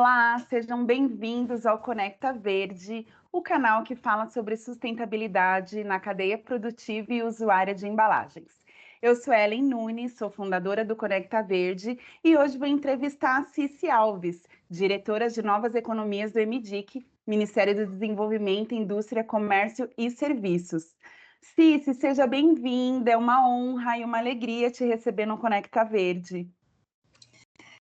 Olá, sejam bem-vindos ao Conecta Verde, o canal que fala sobre sustentabilidade na cadeia produtiva e usuária de embalagens. Eu sou Ellen Nunes, sou fundadora do Conecta Verde e hoje vou entrevistar a Cici Alves, diretora de Novas Economias do MDIC, Ministério do Desenvolvimento, Indústria, Comércio e Serviços. Cici, seja bem-vinda, é uma honra e uma alegria te receber no Conecta Verde.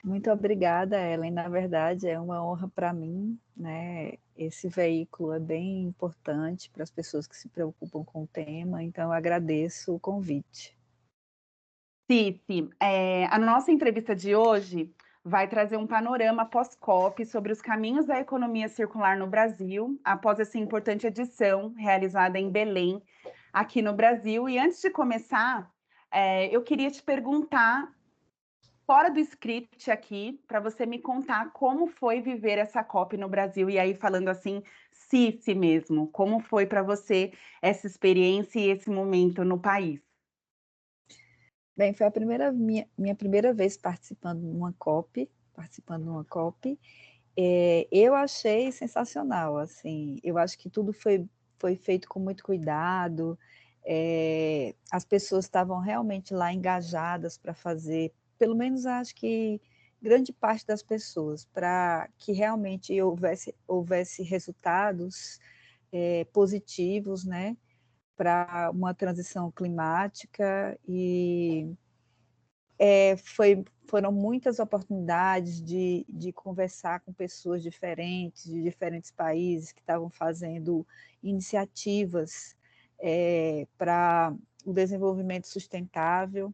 Muito obrigada, Ellen. Na verdade, é uma honra para mim, né? Esse veículo é bem importante para as pessoas que se preocupam com o tema, então eu agradeço o convite. Cici, a nossa entrevista de hoje vai trazer um panorama pós-COP sobre os caminhos da economia circular no Brasil, após essa importante edição realizada em Belém, aqui no Brasil. E antes de começar, eu queria te perguntar, fora do script aqui, para você me contar como foi viver essa COP no Brasil, e aí falando assim, Cici mesmo, como foi para você essa experiência e esse momento no país? Bem, foi a minha primeira vez participando de uma COP, eu achei sensacional, assim, eu acho que tudo foi feito com muito cuidado, as pessoas estavam realmente lá engajadas para fazer, pelo menos acho que grande parte das pessoas, para que realmente houvesse resultados positivos, né, para uma transição climática foram muitas oportunidades de conversar com pessoas diferentes, de diferentes países que estavam fazendo iniciativas para o desenvolvimento sustentável,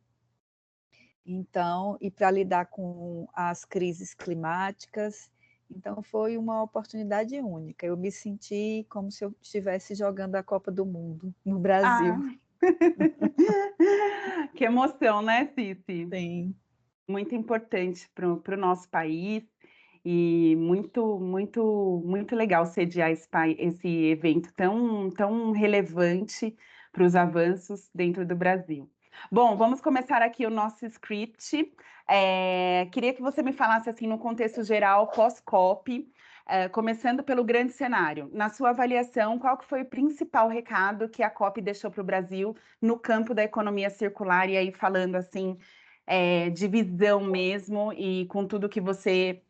então, e para lidar com as crises climáticas. Então, foi uma oportunidade única. Eu me senti como se eu estivesse jogando a Copa do Mundo no Brasil. Ah, que emoção, né, Cici? Sim. Muito importante para o nosso país e muito legal sediar esse evento tão relevante para os avanços dentro do Brasil. Bom, vamos começar aqui o nosso script. Queria que você me falasse assim no contexto geral pós-COP, começando pelo grande cenário. Na sua avaliação, qual que foi o principal recado que a COP deixou para o Brasil no campo da economia circular? E aí falando assim de visão mesmo e com tudo que você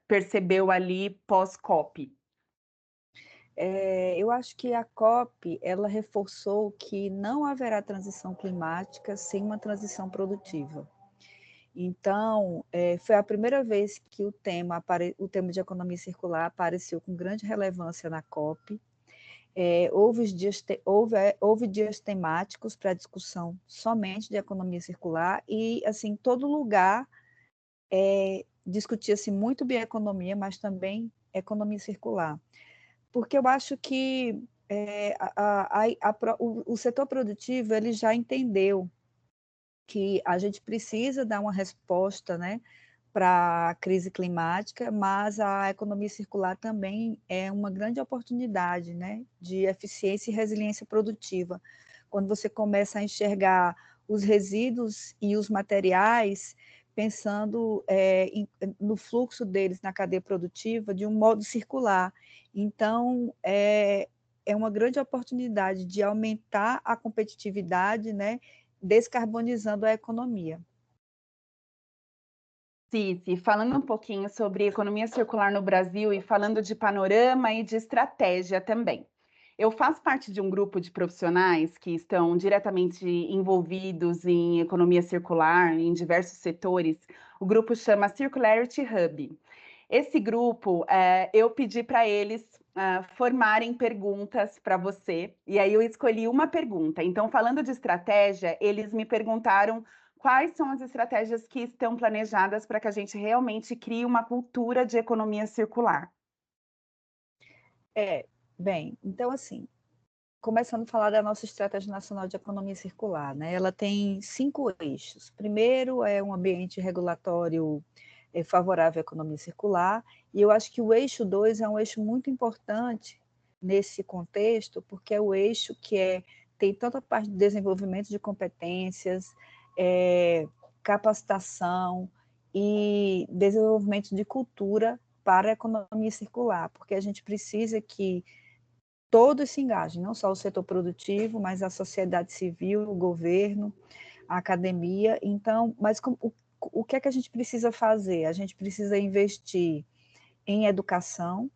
percebeu ali pós-COP? Eu acho que a COP, ela reforçou que não haverá transição climática sem uma transição produtiva. Então, foi a primeira vez que o tema de economia circular apareceu com grande relevância na COP. Houve dias temáticos para discussão somente de economia circular e, assim, todo lugar discutia-se muito bioeconomia, mas também economia circular. Porque eu acho que o setor produtivo ele já entendeu que a gente precisa dar uma resposta, né, para a crise climática, mas a economia circular também é uma grande oportunidade, né, de eficiência e resiliência produtiva. Quando você começa a enxergar os resíduos e os materiais, pensando no fluxo deles na cadeia produtiva de um modo circular. Então, é uma grande oportunidade de aumentar a competitividade, né, descarbonizando a economia. Cici, falando um pouquinho sobre economia circular no Brasil e falando de panorama e de estratégia também. Eu faço parte de um grupo de profissionais que estão diretamente envolvidos em economia circular em diversos setores. O grupo chama Circularity Hub. Esse grupo, eu pedi para eles formarem perguntas para você, e aí eu escolhi uma pergunta. Então, falando de estratégia, eles me perguntaram quais são as estratégias que estão planejadas para que a gente realmente crie uma cultura de economia circular. Bem, então assim, começando a falar da nossa Estratégia Nacional de Economia Circular, né? Ela tem 5 eixos. Primeiro é um ambiente regulatório favorável à economia circular, e eu acho que o eixo 2 é um eixo muito importante nesse contexto, porque é o eixo tem tanta parte de desenvolvimento de competências, capacitação e desenvolvimento de cultura para a economia circular, porque a gente precisa que todos se engajem, não só o setor produtivo, mas a sociedade civil, o governo, a academia. Então, mas o que é que a gente precisa fazer? A gente precisa investir em educação.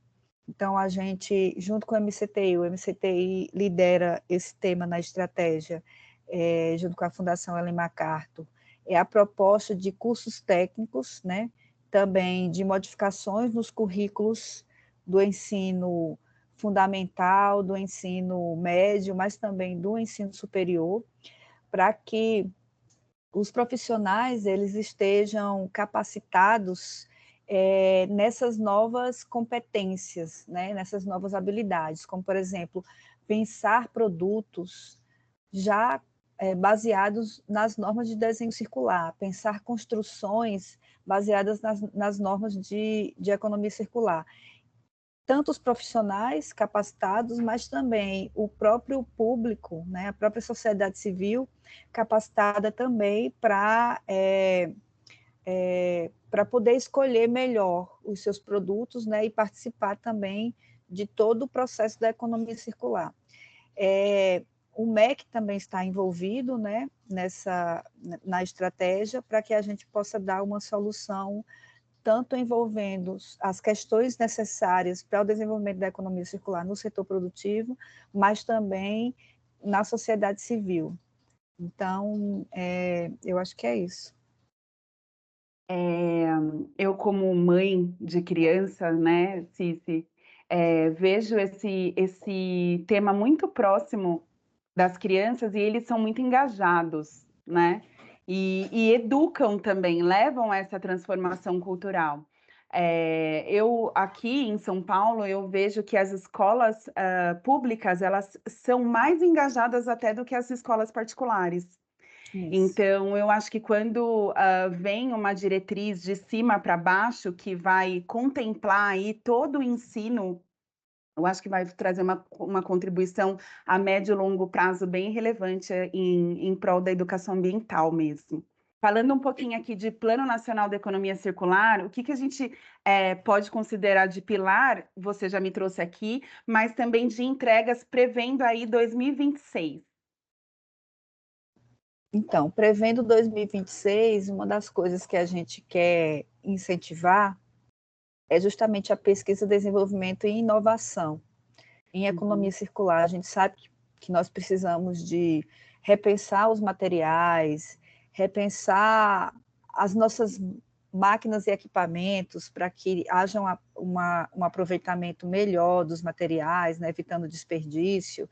Então, a gente, junto com o MCTI lidera esse tema na estratégia, junto com a Fundação Ellen MacArthur, é a proposta de cursos técnicos, né? Também de modificações nos currículos do ensino fundamental, do ensino médio, mas também do ensino superior, para que os profissionais eles estejam capacitados nessas novas competências, né, nessas novas habilidades, como, por exemplo, pensar produtos já baseados nas normas de desenho circular, pensar construções baseadas nas normas de economia circular. Tanto os profissionais capacitados, mas também o próprio público, né, a própria sociedade civil capacitada também para poder escolher melhor os seus produtos, né, e participar também de todo o processo da economia circular. O MEC também está envolvido, né, na estratégia para que a gente possa dar uma solução tanto envolvendo as questões necessárias para o desenvolvimento da economia circular no setor produtivo, mas também na sociedade civil. Então, eu acho que é isso. Eu, como mãe de criança, né, Cici, vejo esse tema muito próximo das crianças e eles são muito engajados, né? E educam também, levam essa transformação cultural. Eu aqui em São Paulo eu vejo que as escolas públicas elas são mais engajadas até do que as escolas particulares. Isso. Então, eu acho que quando vem uma diretriz de cima para baixo que vai contemplar aí todo o ensino, eu acho que vai trazer uma contribuição a médio e longo prazo bem relevante em prol da educação ambiental mesmo. Falando um pouquinho aqui de Plano Nacional da Economia Circular, o que a gente pode considerar de pilar, você já me trouxe aqui, mas também de entregas prevendo aí 2026. Então, prevendo 2026, uma das coisas que a gente quer incentivar é justamente a pesquisa, desenvolvimento e inovação em economia circular. A gente sabe que nós precisamos de repensar os materiais, repensar as nossas máquinas e equipamentos para que haja um aproveitamento melhor dos materiais, né, evitando desperdício.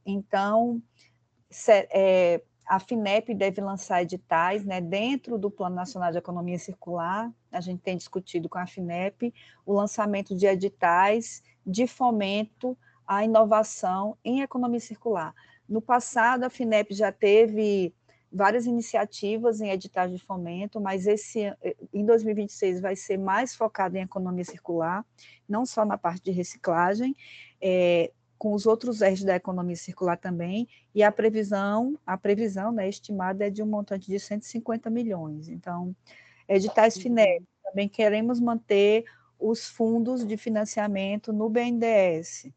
Então, a FINEP deve lançar editais, né, dentro do Plano Nacional de Economia Circular. A gente tem discutido com a FINEP o lançamento de editais de fomento à inovação em economia circular. No passado, a FINEP já teve várias iniciativas em editais de fomento, mas em 2026 vai ser mais focado em economia circular, não só na parte de reciclagem, com os outros eixos da economia circular também, e a previsão, né, estimada é de um montante de 150 milhões. Então, editais FINEP, também queremos manter os fundos de financiamento no BNDES.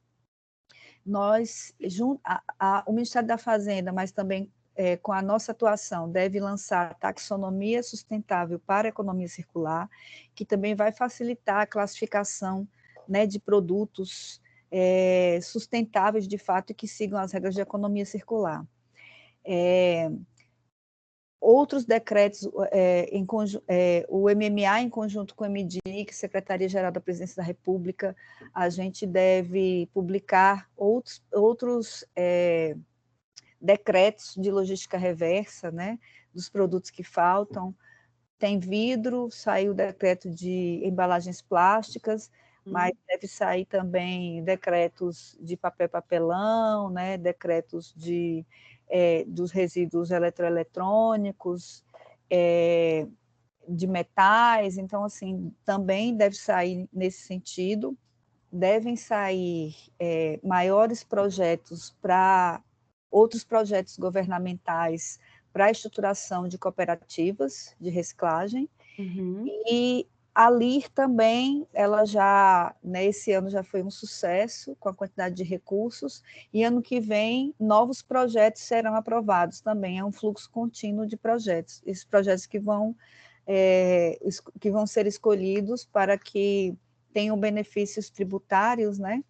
Nós, o Ministério da Fazenda, mas também com a nossa atuação, deve lançar a taxonomia sustentável para a economia circular, que também vai facilitar a classificação, né, de produtos sustentáveis de fato e que sigam as regras de economia circular. Outros decretos, o MMA em conjunto com o MDIC, Secretaria-Geral da Presidência da República, a gente deve publicar outros decretos de logística reversa, né, dos produtos que faltam. Tem vidro, saiu o decreto de embalagens plásticas, mas deve sair também decretos de papel e papelão, né, decretos dos resíduos eletroeletrônicos, de metais. Então, assim, também deve sair nesse sentido. Devem sair maiores projetos outros projetos governamentais para a estruturação de cooperativas de reciclagem, Uhum. e A LIR também, ela já, né, esse ano já foi um sucesso com a quantidade de recursos, e ano que vem novos projetos serão aprovados também, é um fluxo contínuo de projetos, esses projetos que vão ser escolhidos para que tenham benefícios tributários, né,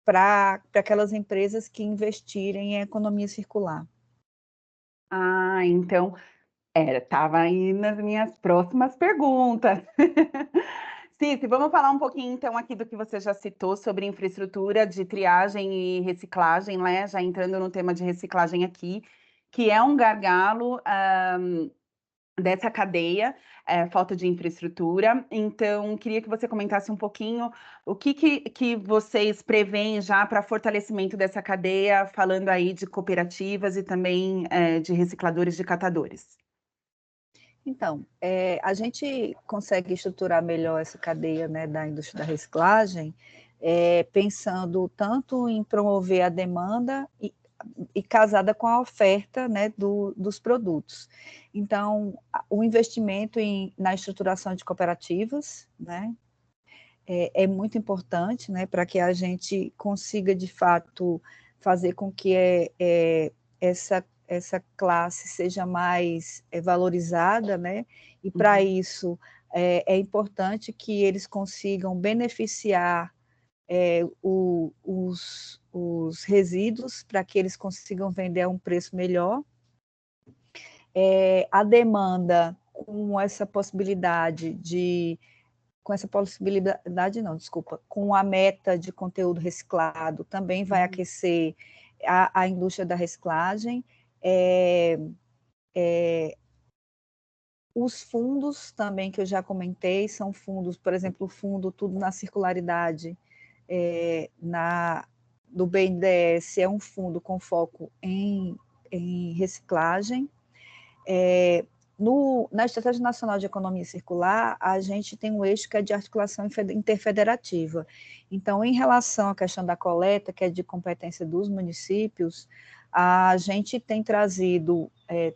para aquelas empresas que investirem em economia circular. Ah, então, estava aí nas minhas próximas perguntas. Cici, vamos falar um pouquinho então aqui do que você já citou sobre infraestrutura de triagem e reciclagem, né? Já entrando no tema de reciclagem aqui, que é um gargalo dessa cadeia, falta de infraestrutura. Então, queria que você comentasse um pouquinho o que vocês preveem já para fortalecimento dessa cadeia, falando aí de cooperativas e também de recicladores de catadores. Então, a gente consegue estruturar melhor essa cadeia, né, da indústria da reciclagem, pensando tanto em promover a demanda e casada com a oferta, né, dos produtos. Então, o investimento na estruturação de cooperativas, né, é muito importante, né, para que a gente consiga, de fato, fazer com que essa classe seja mais valorizada, né, e para isso é importante que eles consigam beneficiar os resíduos para que eles consigam vender a um preço melhor. A demanda com essa possibilidade não, desculpa, com a meta de conteúdo reciclado, também vai aquecer a indústria da reciclagem. Os fundos também, que eu já comentei, são fundos, por exemplo, o fundo Tudo na Circularidade, do BNDES, é um fundo com foco em reciclagem. Na Estratégia Nacional de Economia Circular, a gente tem um eixo que é de articulação interfederativa. Então, em relação à questão da coleta, que é de competência dos municípios, a gente tem trazido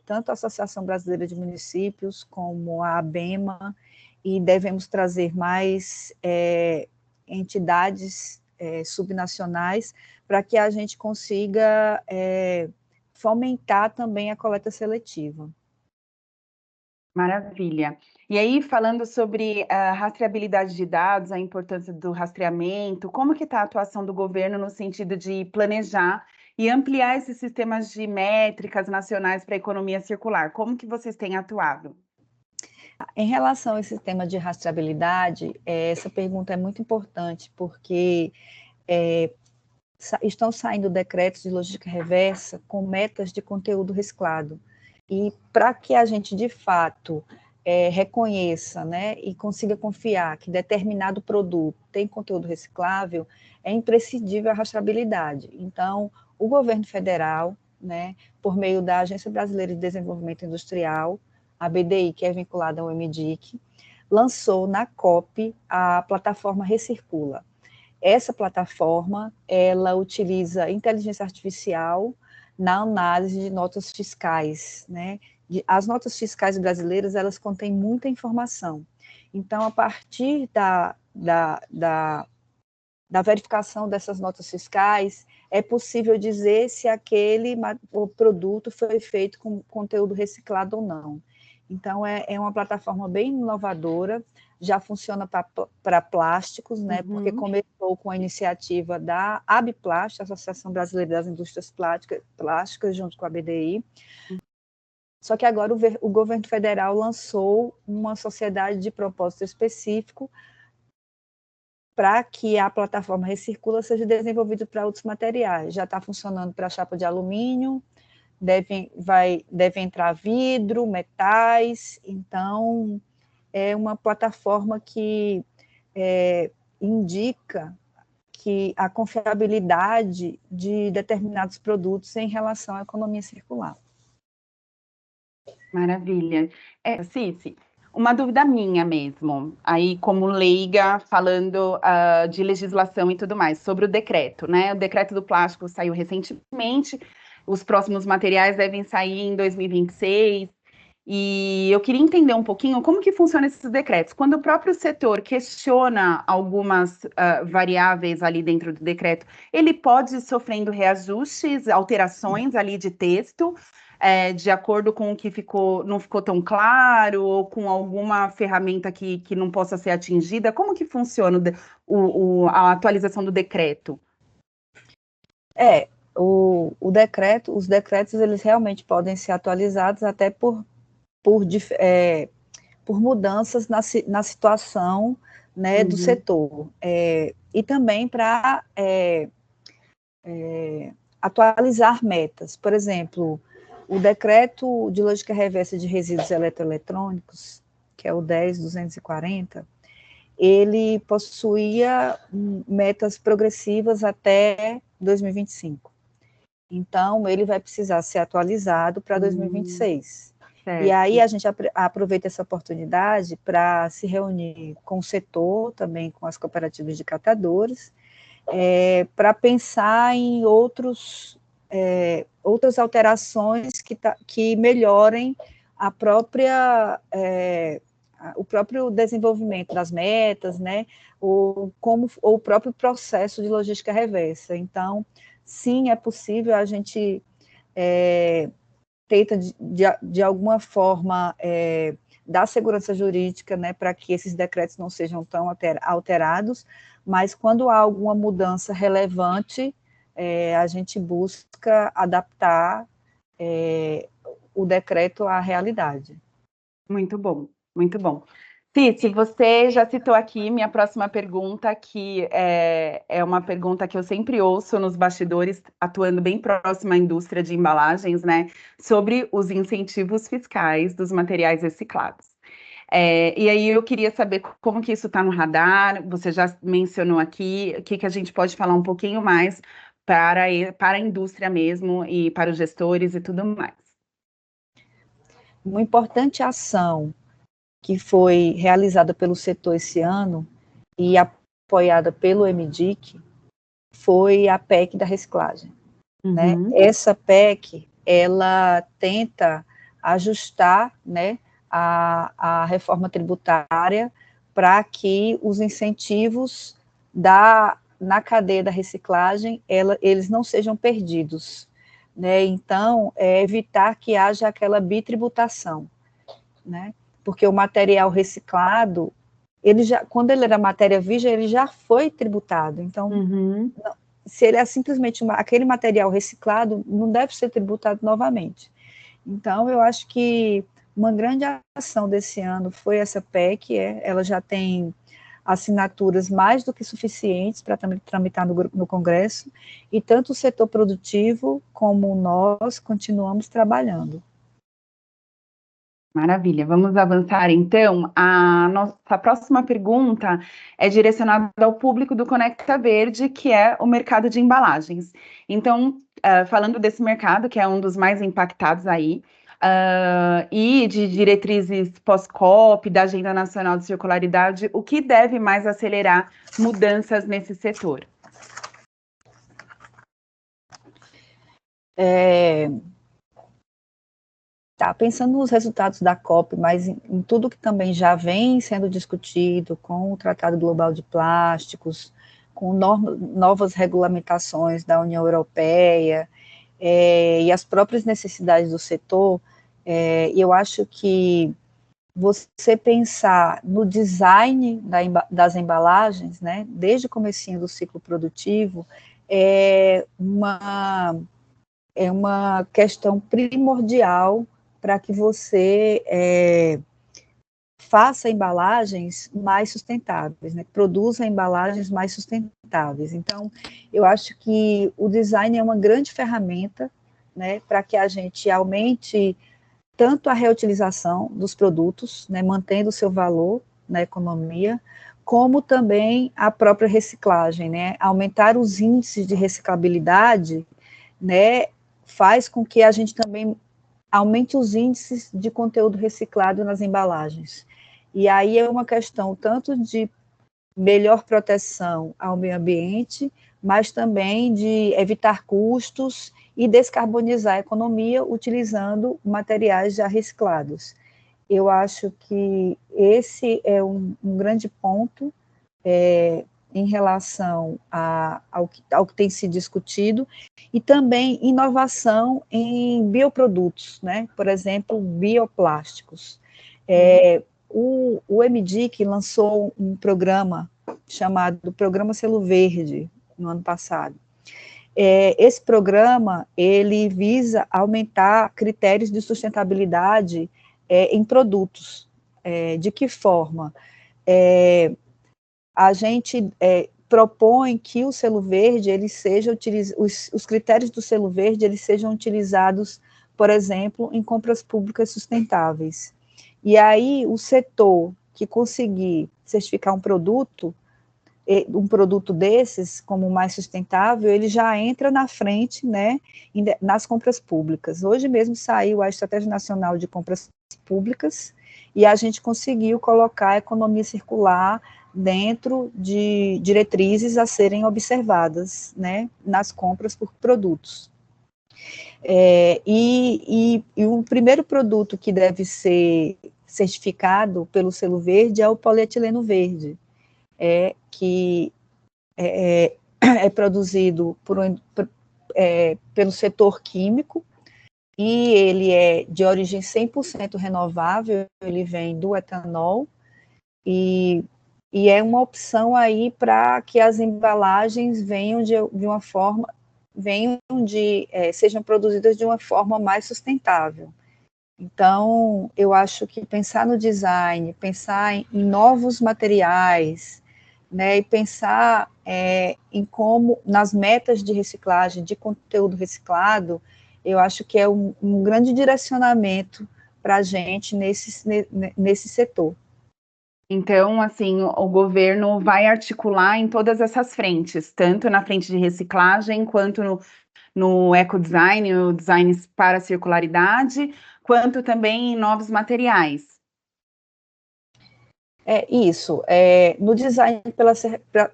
tanto a Associação Brasileira de Municípios como a ABEMA, e devemos trazer mais entidades subnacionais para que a gente consiga fomentar também a coleta seletiva. Maravilha. E aí, falando sobre a rastreabilidade de dados, a importância do rastreamento, como que está a atuação do governo no sentido de planejar e ampliar esses sistemas de métricas nacionais para a economia circular? Como que vocês têm atuado? Em relação a esse tema de rastreabilidade, essa pergunta é muito importante, porque estão saindo decretos de logística reversa com metas de conteúdo reciclado. E para que a gente, de fato, reconheça, né, e consiga confiar que determinado produto tem conteúdo reciclável, é imprescindível a rastreabilidade. Então, o governo federal, né, por meio da Agência Brasileira de Desenvolvimento Industrial, a BDI, que é vinculada ao MDIC, lançou na COP a plataforma Recircula. Essa plataforma, ela utiliza inteligência artificial na análise de notas fiscais, né? As notas fiscais brasileiras, elas contêm muita informação. Então, a partir da verificação dessas notas fiscais, é possível dizer se o produto foi feito com conteúdo reciclado ou não. Então, é uma plataforma bem inovadora, já funciona para plásticos, né? Porque começou com a iniciativa da ABPlast, Associação Brasileira das Indústrias Plásticas, junto com a BDI. Só que agora o governo federal lançou uma sociedade de propósito específico para que a plataforma Recircula seja desenvolvida para outros materiais. Já está funcionando para chapa de alumínio, deve entrar vidro, metais. Então, é uma plataforma que indica que a confiabilidade de determinados produtos em relação à economia circular. Maravilha. Cici, uma dúvida minha mesmo, aí como leiga, falando de legislação e tudo mais, sobre o decreto, né? O decreto do plástico saiu recentemente, os próximos materiais devem sair em 2026, E eu queria entender um pouquinho como que funcionam esses decretos. Quando o próprio setor questiona algumas variáveis ali dentro do decreto, ele pode ir sofrendo reajustes, alterações ali de texto, de acordo com o que não ficou tão claro, ou com alguma ferramenta que não possa ser atingida. Como que funciona a atualização do decreto? Os decretos, eles realmente podem ser atualizados até por, por mudanças na situação, né, do setor. E também para atualizar metas. Por exemplo, o decreto de lógica reversa de resíduos eletroeletrônicos, que é o 10.240, ele possuía metas progressivas até 2025. Então, ele vai precisar ser atualizado para 2026. E aí a gente aproveita essa oportunidade para se reunir com o setor, também com as cooperativas de catadores, para pensar em outras alterações que melhorem o próprio desenvolvimento das metas, né, ou o próprio processo de logística reversa. Então, sim, é possível, a gente tenta, de alguma forma, dar segurança jurídica, né, para que esses decretos não sejam tão alterados, mas quando há alguma mudança relevante, a gente busca adaptar o decreto à realidade. Muito bom, muito bom. Cici, você já citou aqui minha próxima pergunta, que é uma pergunta que eu sempre ouço nos bastidores, atuando bem próximo à indústria de embalagens, né, sobre os incentivos fiscais dos materiais reciclados. E aí eu queria saber como que isso está no radar, você já mencionou aqui, o que a gente pode falar um pouquinho mais para a indústria mesmo e para os gestores e tudo mais. Uma importante ação que foi realizada pelo setor esse ano e apoiada pelo MDIC foi a PEC da reciclagem. Né? Essa PEC, ela tenta ajustar, né, a reforma tributária para que os incentivos na cadeia da reciclagem, eles não sejam perdidos. Né? Então, evitar que haja aquela bitributação. Né? Porque o material reciclado, quando ele era matéria virgem, ele já foi tributado. Então, se ele é simplesmente aquele material reciclado, não deve ser tributado novamente. Então, eu acho que uma grande ação desse ano foi essa PEC, ela já tem assinaturas mais do que suficientes para tramitar no Congresso, e tanto o setor produtivo como nós continuamos trabalhando. Maravilha, vamos avançar então. A nossa próxima pergunta é direcionada ao público do Conecta Verde, que é o mercado de embalagens. Então, falando desse mercado, que é um dos mais impactados aí, e de diretrizes pós-COP, da Agenda Nacional de Circularidade, o que deve mais acelerar mudanças nesse setor? Pensando nos resultados da COP, mas em tudo que também já vem sendo discutido com o Tratado Global de Plásticos, com novas regulamentações da União Europeia, e as próprias necessidades do setor, eu acho que você pensar no design das embalagens, né, desde o comecinho do ciclo produtivo, é uma questão primordial para que você faça embalagens mais sustentáveis, né? Produza embalagens mais sustentáveis. Então, eu acho que o design é uma grande ferramenta, né, para que a gente aumente tanto a reutilização dos produtos, né, mantendo o seu valor na economia, como também a própria reciclagem, né? Aumentar os índices de reciclabilidade, né, faz com que a gente também aumente os índices de conteúdo reciclado nas embalagens. E aí é uma questão tanto de melhor proteção ao meio ambiente, mas também de evitar custos e descarbonizar a economia utilizando materiais já reciclados. Eu acho que esse é um grande ponto em relação ao que tem se discutido, e também inovação em bioprodutos, né? Por exemplo, bioplásticos. O MDIC lançou um programa chamado Programa Selo Verde, no ano passado. Esse programa, ele visa aumentar critérios de sustentabilidade em produtos. De que forma? A gente propõe que o selo verde, ele seja os critérios do selo verde, eles sejam utilizados, por exemplo, em compras públicas sustentáveis. E aí, o setor que conseguir certificar um produto desses como mais sustentável, ele já entra na frente, né, nas compras públicas. Hoje mesmo saiu a Estratégia Nacional de Compras Públicas, e a gente conseguiu colocar a economia circular dentro de diretrizes a serem observadas, né, nas compras por produtos. E o primeiro produto que deve ser certificado pelo selo verde é o polietileno verde, que é produzido pelo setor químico, e ele é de origem 100% renovável, ele vem do etanol, e é uma opção aí para que as embalagens venham de uma forma, sejam produzidas de uma forma mais sustentável. Então, eu acho que pensar no design, pensar em novos materiais, né, e pensar em como, nas metas de reciclagem, de conteúdo reciclado, eu acho que é um grande direcionamento para a gente nesse setor. Então, assim, o governo vai articular em todas essas frentes, tanto na frente de reciclagem, quanto no ecodesign, o design para a circularidade, quanto também em novos materiais. Isso, no design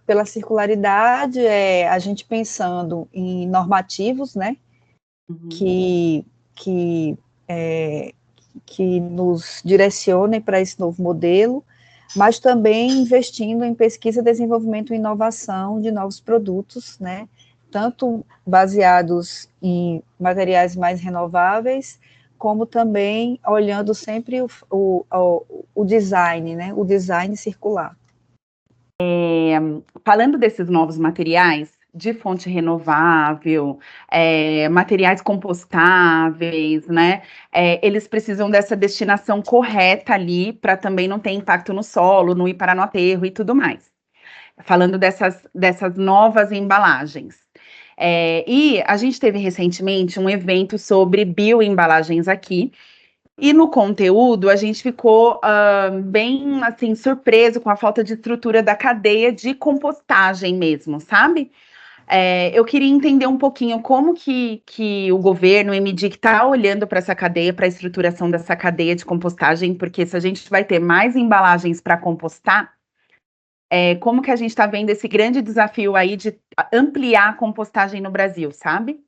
pela circularidade, a gente pensando em normativos, né, que nos direcionem para esse novo modelo, mas também investindo em pesquisa, desenvolvimento e inovação de novos produtos, né, tanto baseados em materiais mais renováveis, como também olhando sempre o design, né, o design circular. Falando desses novos materiais, de fonte renovável, materiais compostáveis, né? Eles precisam dessa destinação correta ali para também não ter impacto no solo, não ir parar no aterro e tudo mais. Falando dessas novas embalagens. E a gente teve recentemente um evento sobre bioembalagens aqui, e no conteúdo, a gente ficou bem, assim, surpreso com a falta de estrutura da cadeia de compostagem mesmo, sabe? Eu queria entender um pouquinho como que o governo, o MDIC, está olhando para essa cadeia, para a estruturação dessa cadeia de compostagem, porque se a gente vai ter mais embalagens para compostar, como que a gente está vendo esse grande desafio aí de ampliar a compostagem no Brasil, sabe?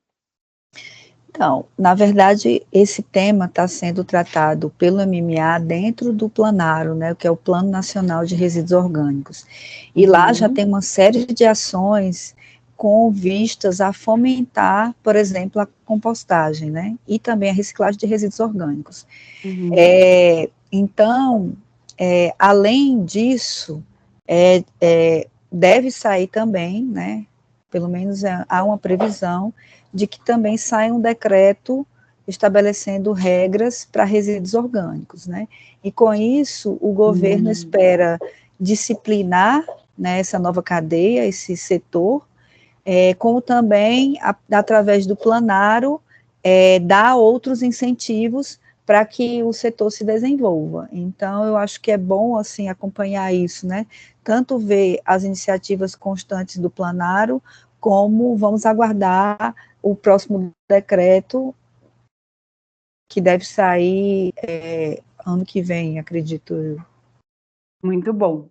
Então, na verdade, esse tema está sendo tratado pelo MMA dentro do Planaro, né, que é o Plano Nacional de Resíduos Orgânicos. E lá já tem uma série de ações com vistas a fomentar, por exemplo, a compostagem, né, e também a reciclagem de resíduos orgânicos. Então, além disso, deve sair também, né, pelo menos há uma previsão de que também saia um decreto estabelecendo regras para resíduos orgânicos, né? E com isso, o governo espera disciplinar, né, essa nova cadeia, esse setor, como também, através do Planaro, dar outros incentivos para que o setor se desenvolva. Então, eu acho que é bom, assim, acompanhar isso, né? Tanto ver as iniciativas constantes do Planaro, como vamos aguardar o próximo decreto, que deve sair ano que vem, acredito eu. Muito bom.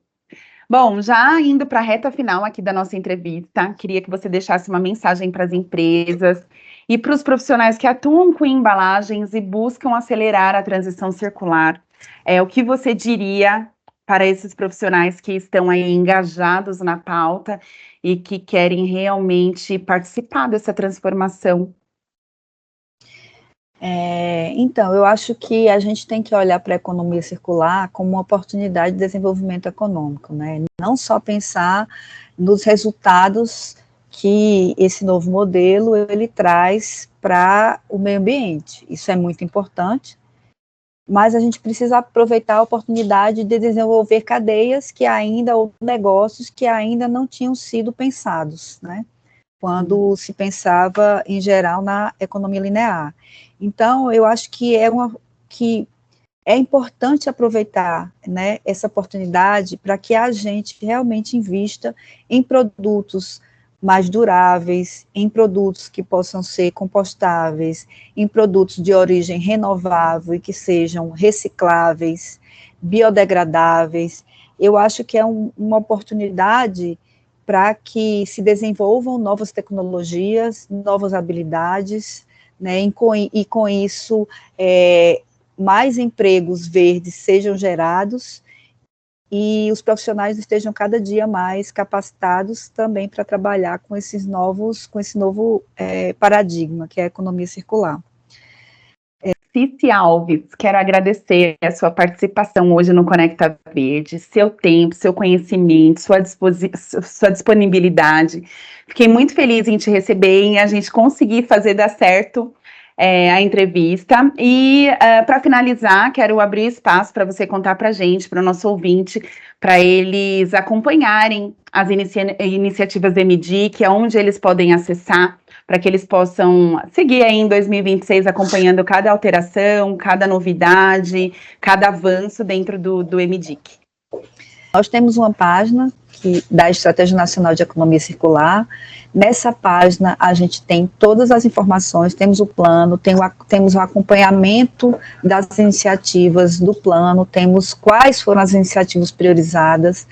Bom, já indo para a reta final aqui da nossa entrevista, queria que você deixasse uma mensagem para as empresas e para os profissionais que atuam com embalagens e buscam acelerar a transição circular. O que você diria para esses profissionais que estão aí engajados na pauta e que querem realmente participar dessa transformação? Então, eu acho que a gente tem que olhar para a economia circular como uma oportunidade de desenvolvimento econômico, né? Não só pensar nos resultados que esse novo modelo ele traz para o meio ambiente. Isso é muito importante, mas a gente precisa aproveitar a oportunidade de desenvolver cadeias que ainda, ou negócios que ainda não tinham sido pensados, né? Quando se pensava, em geral, na economia linear. Então, eu acho que é importante aproveitar, né, essa oportunidade para que a gente realmente invista em produtos mais duráveis, em produtos que possam ser compostáveis, em produtos de origem renovável e que sejam recicláveis, biodegradáveis. Eu acho que é uma oportunidade para que se desenvolvam novas tecnologias, novas habilidades, né, e com isso mais empregos verdes sejam gerados e os profissionais estejam cada dia mais capacitados também para trabalhar com esse novo paradigma, que é a economia circular. Cici Alves, quero agradecer a sua participação hoje no Conecta Verde, seu tempo, seu conhecimento, sua disponibilidade. Fiquei muito feliz em te receber, em a gente conseguir fazer dar certo a entrevista. E para finalizar, quero abrir espaço para você contar para a gente, para o nosso ouvinte, para eles acompanharem as iniciativas do EMIDIC, onde eles podem acessar, para que eles possam seguir aí em 2026 acompanhando cada alteração, cada novidade, cada avanço dentro do EMIDIC. Nós temos uma página da Estratégia Nacional de Economia Circular. Nessa página a gente tem todas as informações, temos o plano, temos o acompanhamento das iniciativas do plano, temos quais foram as iniciativas priorizadas.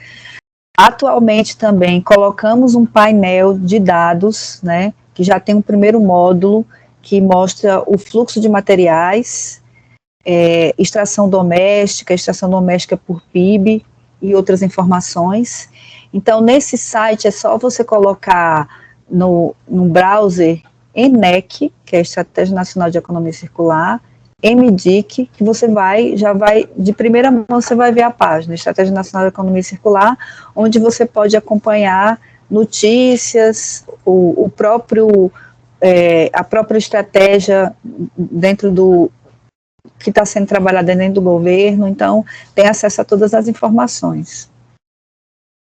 Atualmente também colocamos um painel de dados, né, que já tem um primeiro módulo que mostra o fluxo de materiais, extração doméstica por PIB e outras informações. Então, nesse site é só você colocar no browser ENEC, que é a Estratégia Nacional de Economia Circular, EMIDIC, que você já vai, de primeira mão, você vai ver a página, Estratégia Nacional de Economia Circular, onde você pode acompanhar notícias, a própria estratégia dentro que está sendo trabalhada dentro do governo, então tem acesso a todas as informações.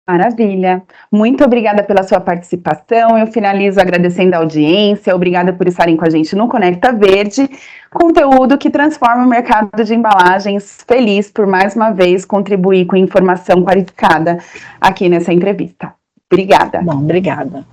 Maravilha. Muito obrigada pela sua participação. Eu finalizo agradecendo a audiência. Obrigada por estarem com a gente no Conecta Verde, conteúdo que transforma o mercado de embalagens. Feliz por mais uma vez contribuir com informação qualificada aqui nessa entrevista. Obrigada. Bom, obrigada.